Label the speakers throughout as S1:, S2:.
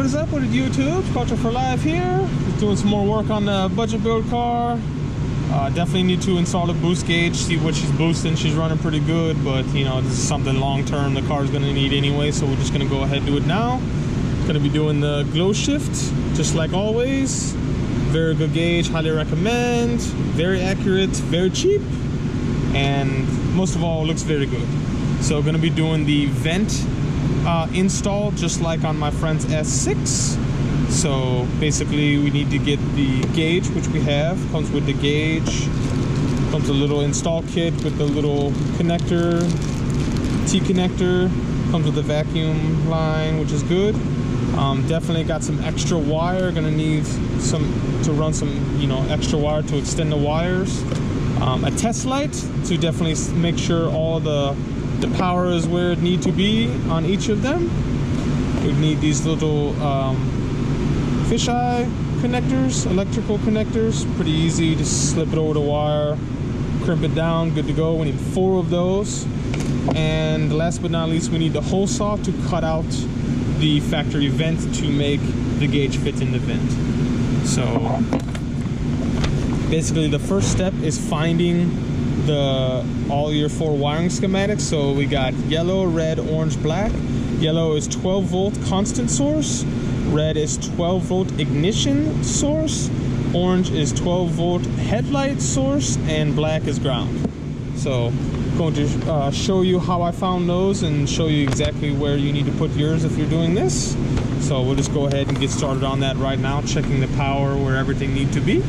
S1: what is up with YouTube? Culture for Life here. Just doing some more work on the budget build car. Definitely need to install the boost gauge, see what she's boosting. She's running pretty good, but you know, this is something long term the car's going to need anyway, so we're just going to go ahead and do it now. Going to be doing the glow shift, just like always. Very good gauge, highly recommend. Very accurate, very cheap, and most of all, looks very good. So going to be doing the vent install just like on my friend's S6. So basically we need to get the gauge, which we have. Comes with the gauge, comes a little install kit with the little connector, T-connector, comes with the vacuum line, which is good. Definitely got some extra wire, gonna need to run some, you know, extra wire to extend the wires. A test light to definitely make sure all the power is where it needs to be on each of them. We need these little fisheye connectors, electrical connectors. Pretty easy, just slip it over the wire, crimp it down, good to go. We need 4 of those. And last but not least, we need the hole saw to cut out the factory vent to make the gauge fit in the vent. So basically the first step is finding all your 4 wiring schematics. So we got yellow, red, orange, black. Yellow is 12 volt constant source, red is 12 volt ignition source, orange is 12 volt headlight source, and black is ground. So I'm going to show you how I found those and show you exactly where you need to put yours if you're doing this. So we'll just go ahead and get started on that right now, checking the power where everything needs to be.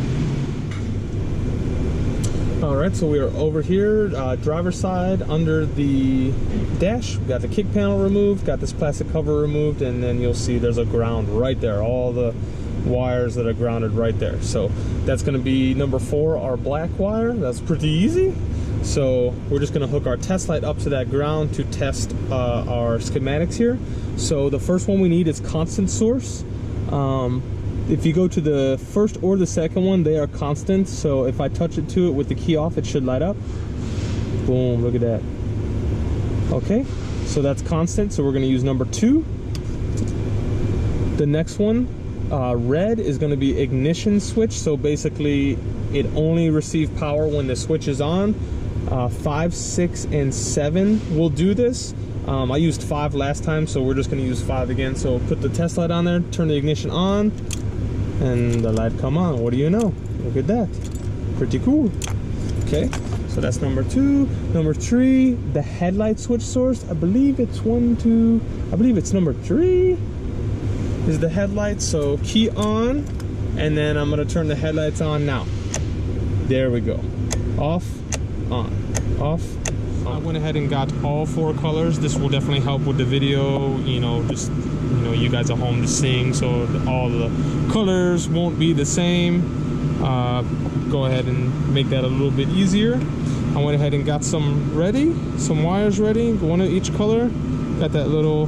S1: Alright, so we are over here, driver's side, under the dash. We got the kick panel removed, got this plastic cover removed, and then you'll see there's a ground right there. All the wires that are grounded right there. So that's going to be number 4, our black wire. That's pretty easy. So we're just going to hook our test light up to that ground to test our schematics here. So the first one we need is constant source. If you go to the first or the second one, they are constant. So if I touch it to it with the key off, it should light up. Boom, look at that. Okay, so that's constant. So we're going to use number 2. The next one, red, is going to be ignition switch. So basically it only receives power when the switch is on. 5, 6, and 7 will do this. I used 5 last time, so we're just going to use 5 again. So put the test light on there, turn the ignition on, and the light come on. What do you know? Look at that. Pretty cool. Okay, so that's number 2. Number 3, the headlight switch source. I believe it's 1, 2. I believe it's number 3 is the headlight. So key on, and then I'm going to turn the headlights on now. There we go. Off, on, off. I went ahead and got all 4 colors. This will definitely help with the video, you know, just, you know, you guys at home just seeing, so all the colors won't be the same. Go ahead and make that a little bit easier. I went ahead and got some ready, some wires ready, 1 of each color. Got that little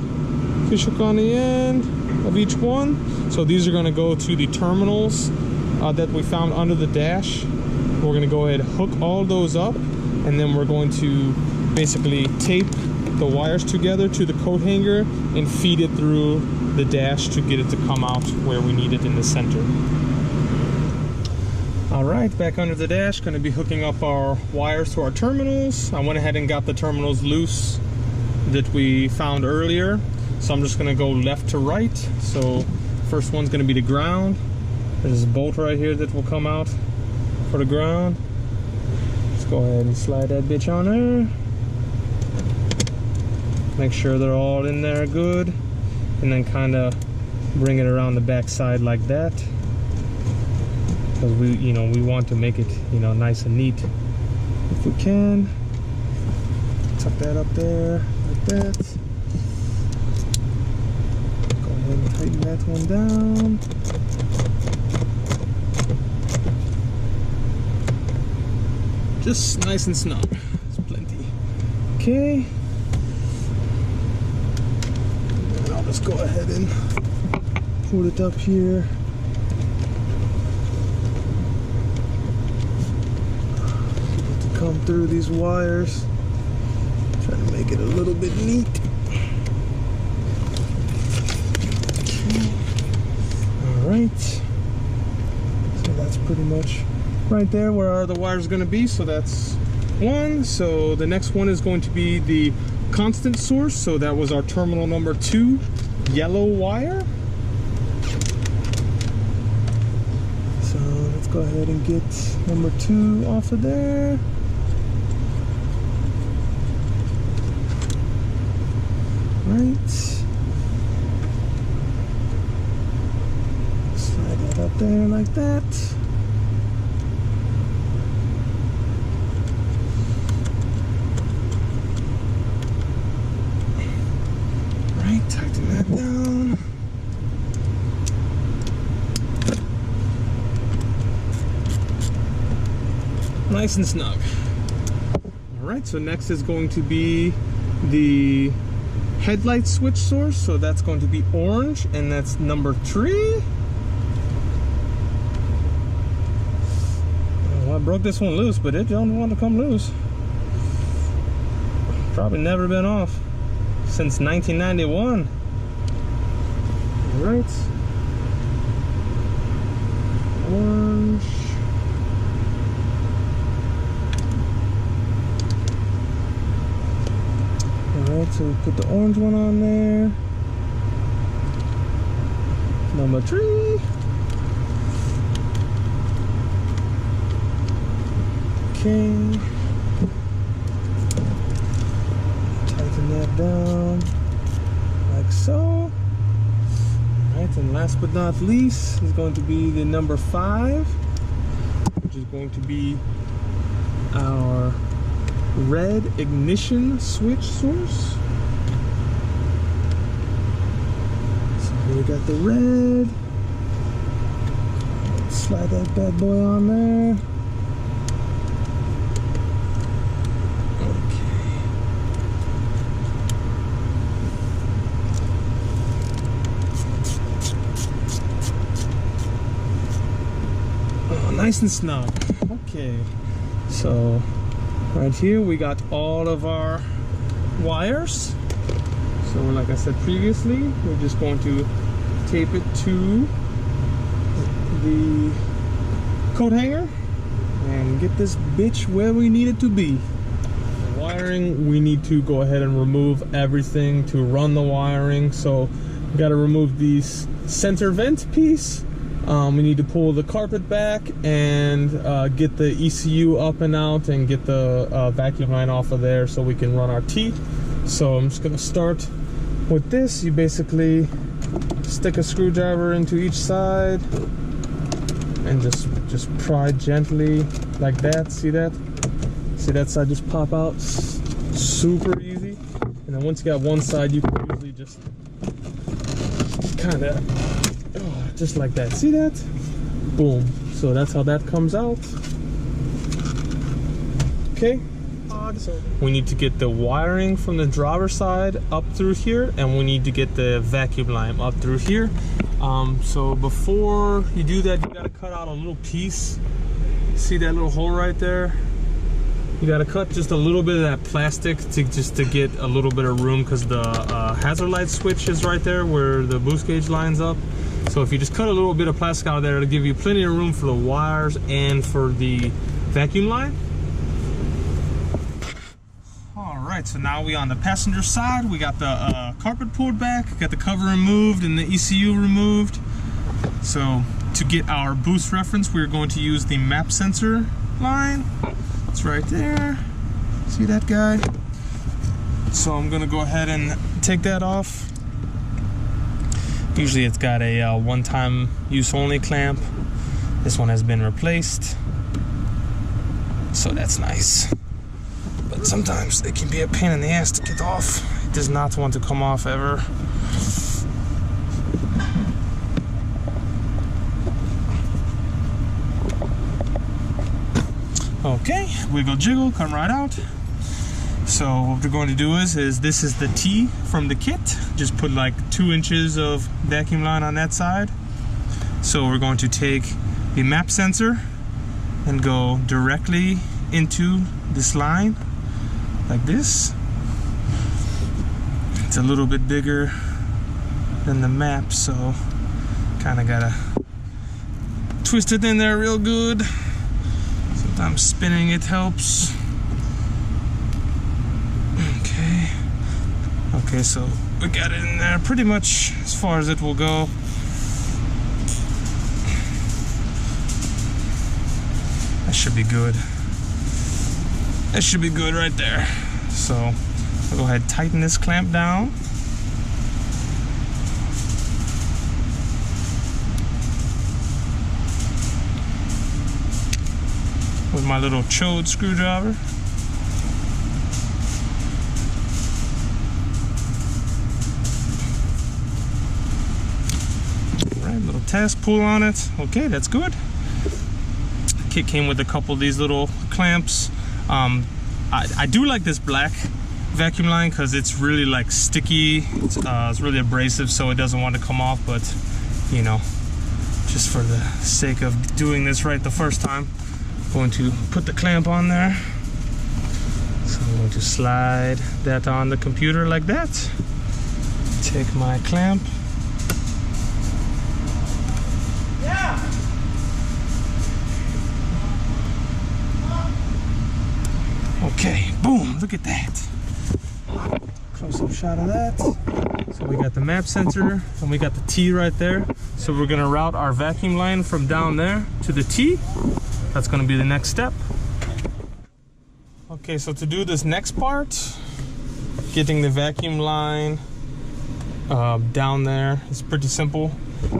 S1: fish hook on the end of each one. So these are going to go to the terminals that we found under the dash. We're going to go ahead and hook all those up, and then we're going to basically tape the wires together to the coat hanger and feed it through the dash to get it to come out where we need it in the center. Alright, back under the dash, going to be hooking up our wires to our terminals. I went ahead and got the terminals loose that we found earlier. So I'm just going to go left to right. So first one's going to be the ground. There's a bolt right here that will come out for the ground. Go ahead and slide that bitch on there. Make sure they're all in there good, and then kind of bring it around the back side like that, because we want to make it, you know, nice and neat if we can. Tuck that up there like that. Go ahead and tighten that one down. Just nice and snug. It's plenty. Okay. And I'll just go ahead and put it up here. Get it to come through these wires. Try to make it a little bit neat. Okay. much right there where the wires are going to be. So that's one. So the next one is going to be the constant source. So that was our terminal number 2 yellow wire. So let's go ahead and get number 2 off of there. Right. Slide that up there like that. Right, tighten that down. Nice and snug. All right, so next is going to be the headlight switch source. So that's going to be orange, and that's number 3. Well, I broke this one loose, but it don't want to come loose. Probably never been off since 1991. All right, orange. Alright, so we put the orange one on there. Number 3. Okay. Tighten that down like so. Alright, and last but not least is going to be the number 5, which is going to be our red ignition switch source. So we got the red. Let's slide that bad boy on there. Okay. Oh, nice and snug. Okay, so right here we got all of our wires. So like I said previously, we're just going to tape it to the coat hanger and get this bitch where we need it to be. The wiring, we need to go ahead and remove everything to run the wiring. So we got to remove these center vent piece. We need to pull the carpet back and get the ECU up and out and get the vacuum line off of there so we can run our T. So I'm just gonna start with this. You basically stick a screwdriver into each side and just pry gently like that. See that? See that side just pop out? Super easy. And then once you got one side, you can usually just kind of just like that. See that? Boom. So that's how that comes out. Okay. We need to get the wiring from the driver's side up through here, and we need to get the vacuum line up through here. So before you do that, you gotta cut out a little piece. See that little hole right there? You gotta cut just a little bit of that plastic to get a little bit of room, because the hazard light switch is right there where the boost gauge lines up. So if you just cut a little bit of plastic out of there, it'll give you plenty of room for the wires and for the vacuum line. All right, so now we on the passenger side. We got the carpet pulled back, got the cover removed and the ECU removed. So to get our boost reference, we're going to use the map sensor line. It's right there. See that guy? So I'm gonna go ahead and take that off. Usually it's got a one-time use only clamp. This one has been replaced, so that's nice. But sometimes it can be a pain in the ass to get off. It does not want to come off ever. Okay, wiggle jiggle, come right out. So what we're going to do is this is the T from the kit. Just put like 2 inches of vacuum line on that side. So we're going to take the map sensor and go directly into this line like this. It's a little bit bigger than the map, so kind of gotta twist it in there real good. Sometimes spinning it helps. Okay, so we got it in there pretty much as far as it will go. That should be good. That should be good right there. So I'll go ahead and tighten this clamp down. With my little chode screwdriver. Alright, little test pull on it. Okay, that's good. Kit came with a couple of these little clamps. I do like this black vacuum line because it's really like sticky. It's really abrasive, so it doesn't want to come off, but you know, just for the sake of doing this right the first time, I'm going to put the clamp on there. So I'm going to slide that on the computer like that. Take my clamp. Okay, boom, look at that. Close-up shot of that. So we got the map sensor and we got the T right there. So we're gonna route our vacuum line from down there to the T. That's gonna be the next step. Okay, so to do this next part, getting the vacuum line down there is pretty simple.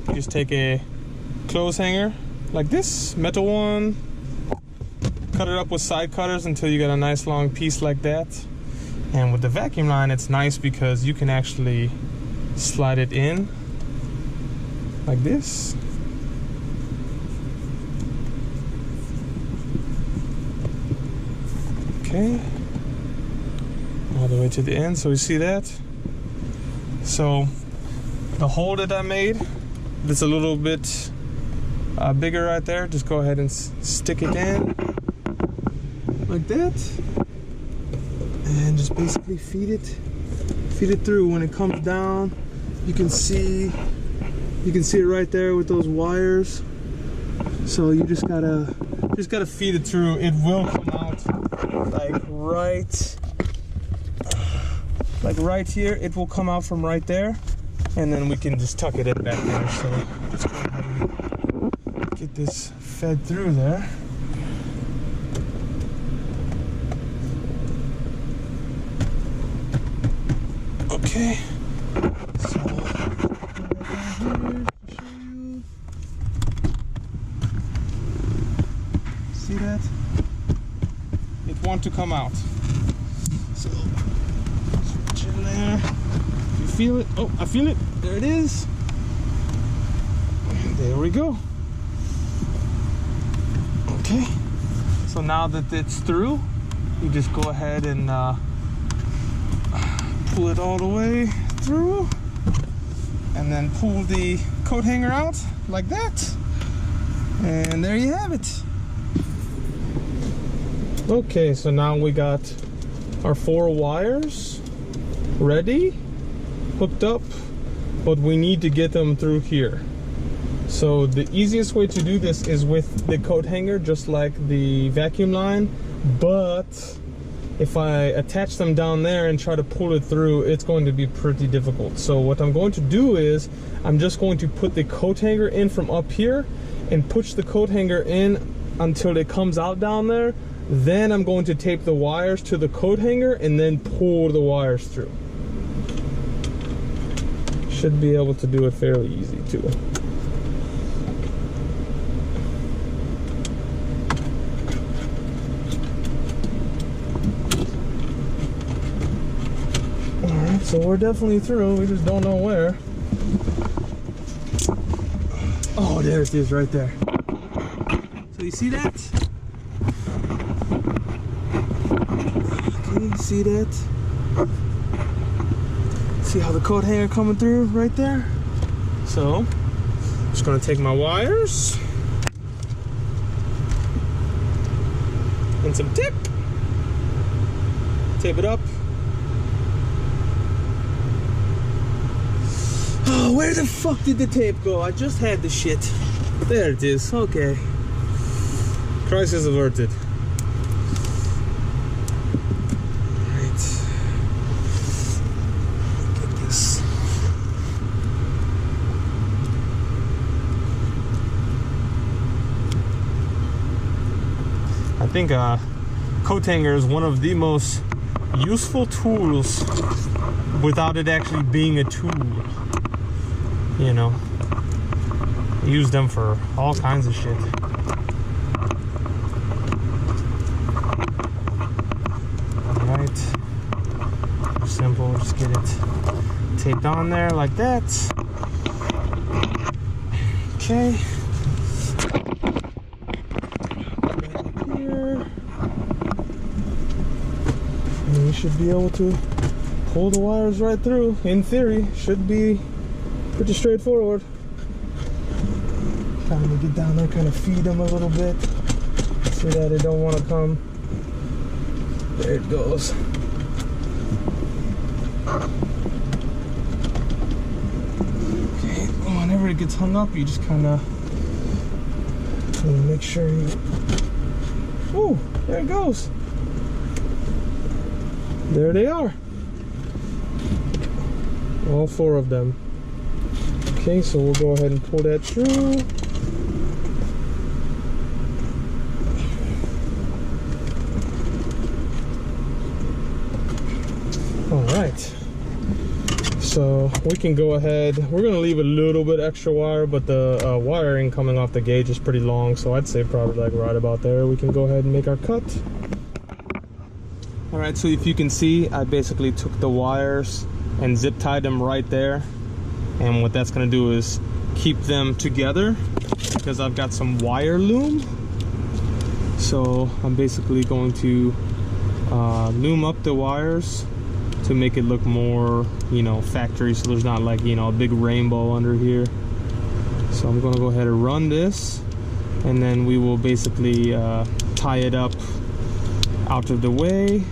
S1: You just take a clothes hanger like this, metal one, cut it up with side cutters until you get a nice long piece like that. And with the vacuum line, it's nice because you can actually slide it in like this. Okay, all the way to the end, so you see that? So the hole that I made, that's a little bit bigger right there, just go ahead and stick it in like that, and just basically feed it through. When it comes down, you can see it right there with those wires. So you just gotta feed it through. It will come out like right here. It will come out from right there, and then we can just tuck it in back there. So just go ahead and get this fed through there. Okay, so here to show you. See that? It wants to come out. So switch in there. You feel it? Oh, I feel it. There it is. And there we go. Okay. So now that it's through, you just go ahead and pull it all the way through, and then pull the coat hanger out like that, and there you have it. Okay, so now we got our 4 wires ready, hooked up, but we need to get them through here. So the easiest way to do this is with the coat hanger, just like the vacuum line, but if I attach them down there and try to pull it through, it's going to be pretty difficult. So what I'm going to do is I'm just going to put the coat hanger in from up here and push the coat hanger in until it comes out down there. Then I'm going to tape the wires to the coat hanger and then pull the wires through. Should be able to do it fairly easy too. So we're definitely through, we just don't know where. Oh, there it is right there. So you see that? Okay, you see that? See how the coat hanger coming through right there? So, I'm just gonna take my wires and some tape. Tape it up. Oh, where the fuck did the tape go? I just had the shit. There it is. Okay. Crisis averted. Right. Get this. I think coat hanger is one of the most useful tools without it actually being a tool. You know, use them for all kinds of shit. Alright, simple, just get it taped on there like that. Okay. We should be able to pull the wires right through. In theory, should be pretty straightforward. Kind of get down there, kind of feed them a little bit. See that they don't want to come. There it goes. Okay, whenever it gets hung up, you just kind of make sure you. Ooh, there it goes. There they are. All 4 of them. Okay, so we'll go ahead and pull that through. All right. So we can go ahead. We're gonna leave a little bit extra wire, but the wiring coming off the gauge is pretty long, so I'd say probably like right about there. We can go ahead and make our cut. Alright, so if you can see, I basically took the wires and zip tied them right there. And what that's going to do is keep them together because I've got some wire loom. So I'm basically going to loom up the wires to make it look more, you know, factory, so there's not like, you know, a big rainbow under here. So I'm going to go ahead and run this, and then we will basically tie it up out of the way.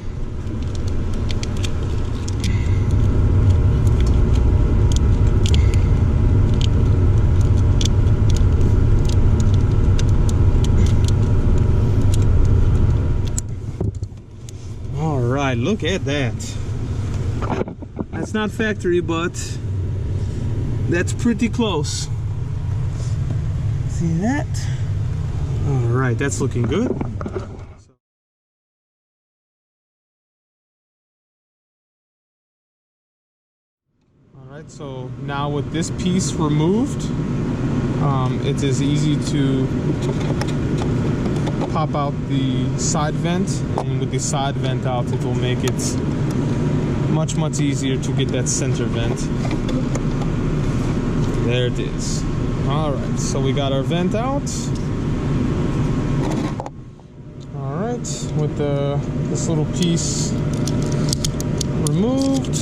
S1: All right, look at that. That's not factory, but that's pretty close. See that? All right, that's looking good. Alright, so now with this piece removed, it is easy to pop out the side vent, and with the side vent out, it will make it much easier to get that center vent. There it is. Alright, so we got our vent out. Alright, with this little piece removed,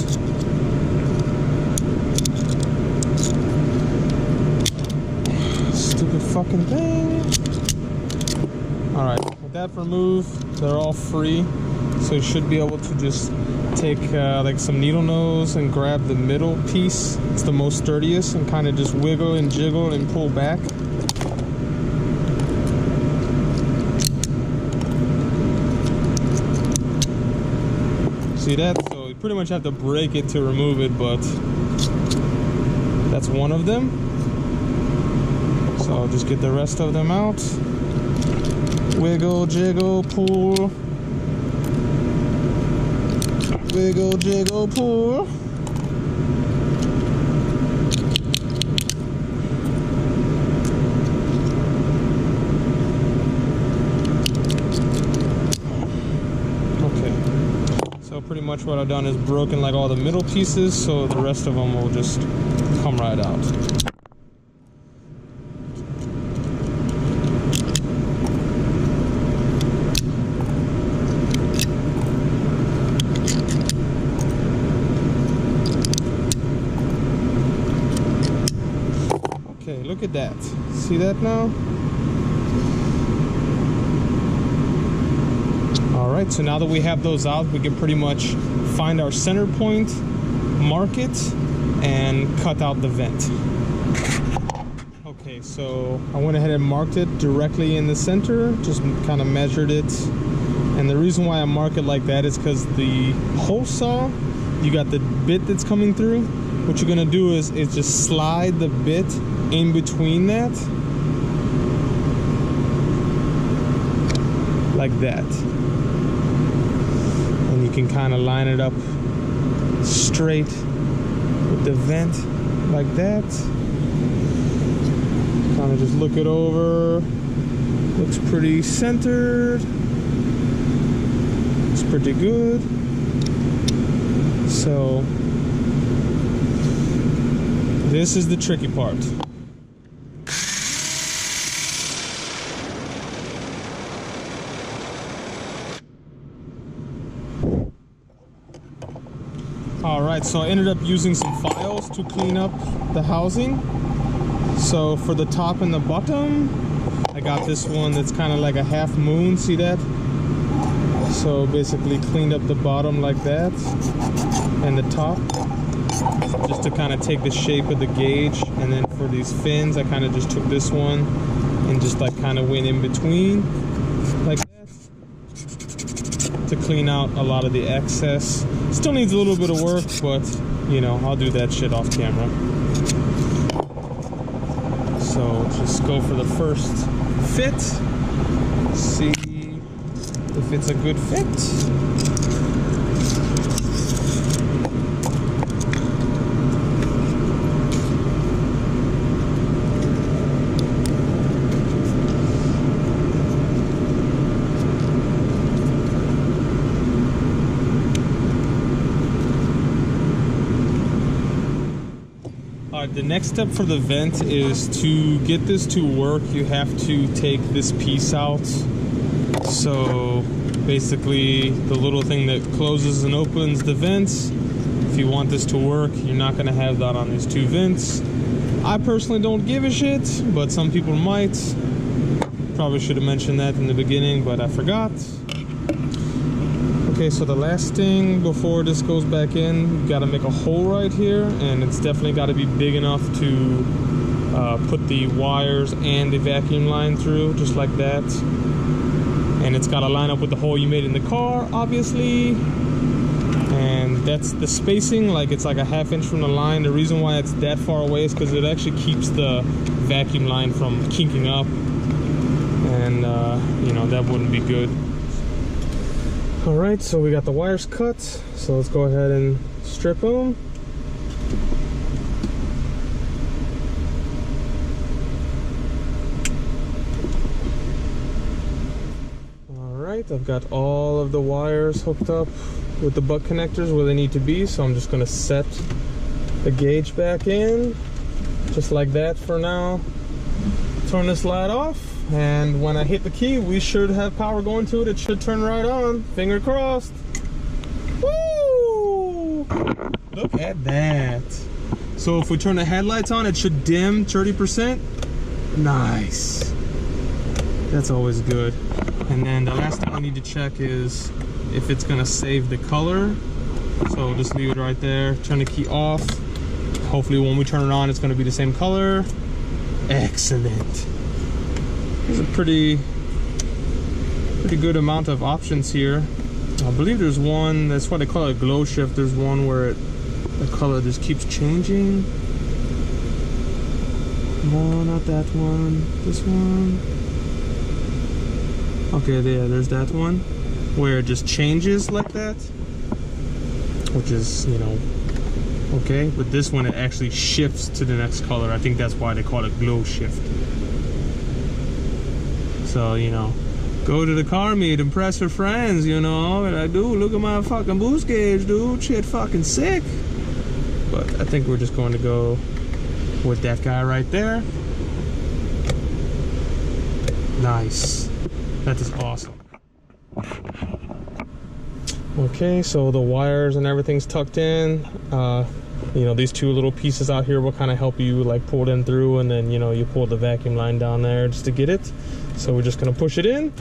S1: stupid fucking thing. Alright, with that removed, they're all free, so you should be able to just take like some needle nose and grab the middle piece. It's the most sturdiest, and kind of just wiggle and jiggle and pull back. See that? So you pretty much have to break it to remove it, but that's one of them. So I'll just get the rest of them out. Wiggle, jiggle, pull. Wiggle, jiggle, pull. Okay. So pretty much what I've done is broken like all the middle pieces, so the rest of them will just come right out. Okay, look at that. See that now? Alright, so now that we have those out, we can pretty much find our center point, mark it, and cut out the vent. Okay, So I went ahead and marked it directly in the center, just kind of measured it. And the reason why I mark it like that is because the hole saw, you got the bit that's coming through. What you're gonna do is just slide the bit in between that, like that. And you can kind of line it up straight with the vent like that. Kind of just look it over. Looks pretty centered. Looks pretty good. So this is the tricky part. Alright, so I ended up using some files to clean up the housing. So for the top and the bottom, I got this one that's kind of like a half moon, see that? So basically cleaned up the bottom like that, and the top, just to kind of take the shape of the gauge. And then for these fins, I kind of just took this one and just like kind of went in between like that to clean out a lot of the excess. Still needs a little bit of work, but you know, I'll do that shit off camera. So just go for the first fit, see if it's a good fit. The next step for the vent is to get this to work. You have to take this piece out. So basically the little thing that closes and opens the vents, if you want this to work, you're not going to have that on these two vents. I personally don't give a shit, but some people might. Probably should have mentioned that in the beginning, but I forgot. Okay, so the last thing before this goes back in, you gotta make a hole right here, and it's definitely gotta be big enough to put the wires and the vacuum line through, just like that. And it's gotta line up with the hole you made in the car, obviously. And that's the spacing, like it's like a ½ inch from the line. The reason why it's that far away is because it actually keeps the vacuum line from kinking up. And you know, that wouldn't be good. Alright, so we got the wires cut, so let's go ahead and strip them. Alright, I've got all of the wires hooked up with the butt connectors where they need to be, so I'm just going to set the gauge back in, just like that for now. Turn this light off. And when I hit the key, we should have power going to it. It should turn right on. Finger crossed. Woo! Look at that. So if we turn the headlights on, it should dim 30%. Nice. That's always good. And then the last thing I need to check is if it's gonna save the color. So just leave it right there. Turn the key off. Hopefully when we turn it on, it's gonna be the same color. Excellent. There's a pretty good amount of options here. I believe there's one, that's why they call it glow shift. There's one where the color just keeps changing. No, not that one. This one. Okay, yeah, there's that one where it just changes like that, which is, you know, okay. But this one, it actually shifts to the next color. I think that's why they call it glow shift. So, you know, go to the car meet, impress your friends, you know. And I do, look at my fucking boost gauge, dude. Shit fucking sick. But I think we're just going to go with that guy right there. Nice. That is awesome. Okay, so the wires and everything's tucked in. You know, these two little pieces out here will kind of help you like pull them through, and then, you know, you pull the vacuum line down there just to get it. So we're just gonna push it in.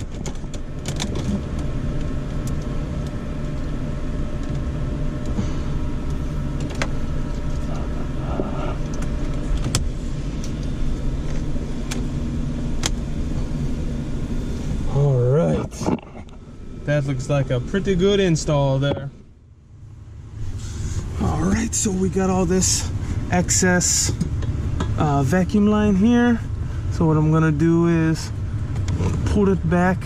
S1: that looks like a pretty good install there. All right, so we got all this excess vacuum line here. So what I'm gonna do is pull it back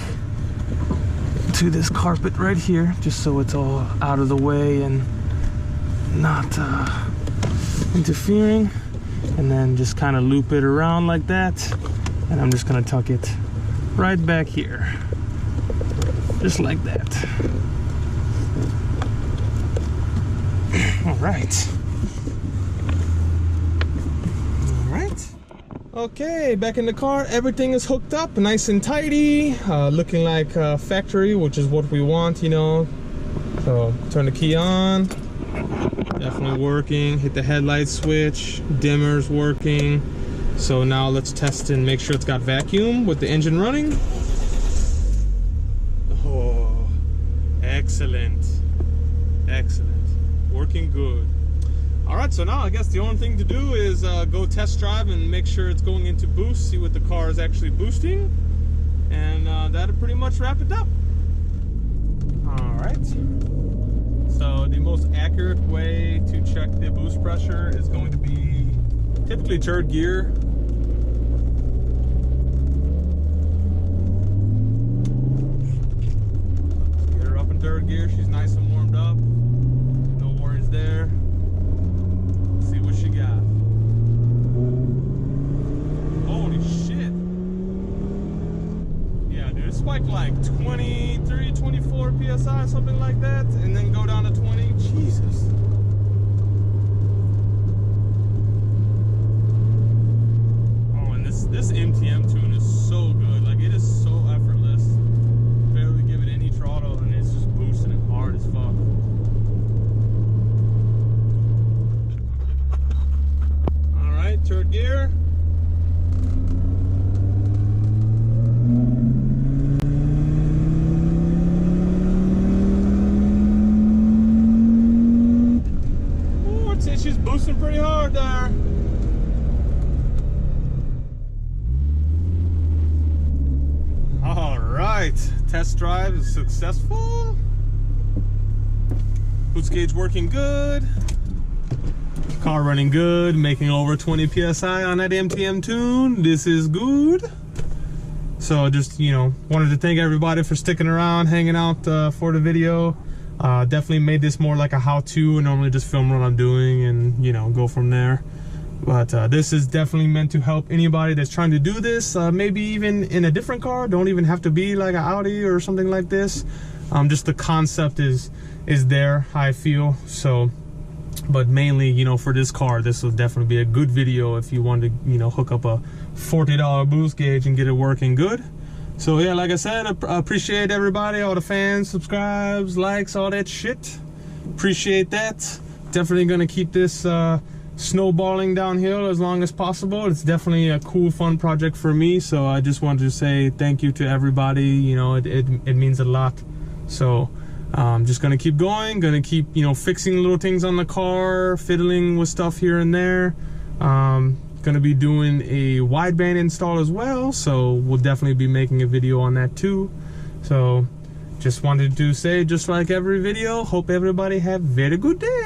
S1: to this carpet right here, just so it's all out of the way and not interfering, and then just kind of loop it around like that, and I'm just gonna tuck it right back here, just like that. All right. Okay, back in the car, everything is hooked up nice and tidy, looking like factory, which is what we want, you know. So turn the key on, definitely working. Hit the headlight switch, dimmer's working. So now let's test and make sure it's got vacuum with the engine running. Oh, excellent, excellent, working good. All right, so now I guess the only thing to do is go test drive and make sure it's going into boost, see what the car is actually boosting, and that'll pretty much wrap it up. All right, so the most accurate way to check the boost pressure is going to be typically third gear. Get her up in third gear, she's nice and warmed up, no worries there. See what she got. Holy shit. Yeah, dude, it spiked like 23, 24 PSI, something like that, and then go down to 20. Jesus. Oh, and this MTM tune is so good. Like, it is so effortless. Barely give it any throttle, and it's just boosting it hard as fuck. Third gear. Ooh, I'd say she's boosting pretty hard there. All right, test drive is successful. Boost gauge working good. Car running good, making over 20 PSI on that MTM tune. This is good. So just, you know, wanted to thank everybody for sticking around, hanging out for the video. Definitely made this more like a how-to. I normally just film what I'm doing and, you know, go from there. But this is definitely meant to help anybody that's trying to do this, maybe even in a different car. Don't even have to be like an Audi or something like this. Just the concept is there, I feel. So, but mainly, you know, for this car, this will definitely be a good video if you want to, you know, hook up a $40 boost gauge and get it working good. So yeah, like I said, I appreciate everybody, all the fans, subscribes, likes, all that shit. Appreciate that. Definitely gonna keep this snowballing downhill as long as possible. It's definitely a cool, fun project for me. So I just wanted to say thank you to everybody. You know, it means a lot. So just gonna keep going, gonna keep, you know, fixing little things on the car, fiddling with stuff here and there. Gonna be doing a wideband install as well, so we'll definitely be making a video on that too. So just wanted to say, just like every video, hope everybody have a very good day.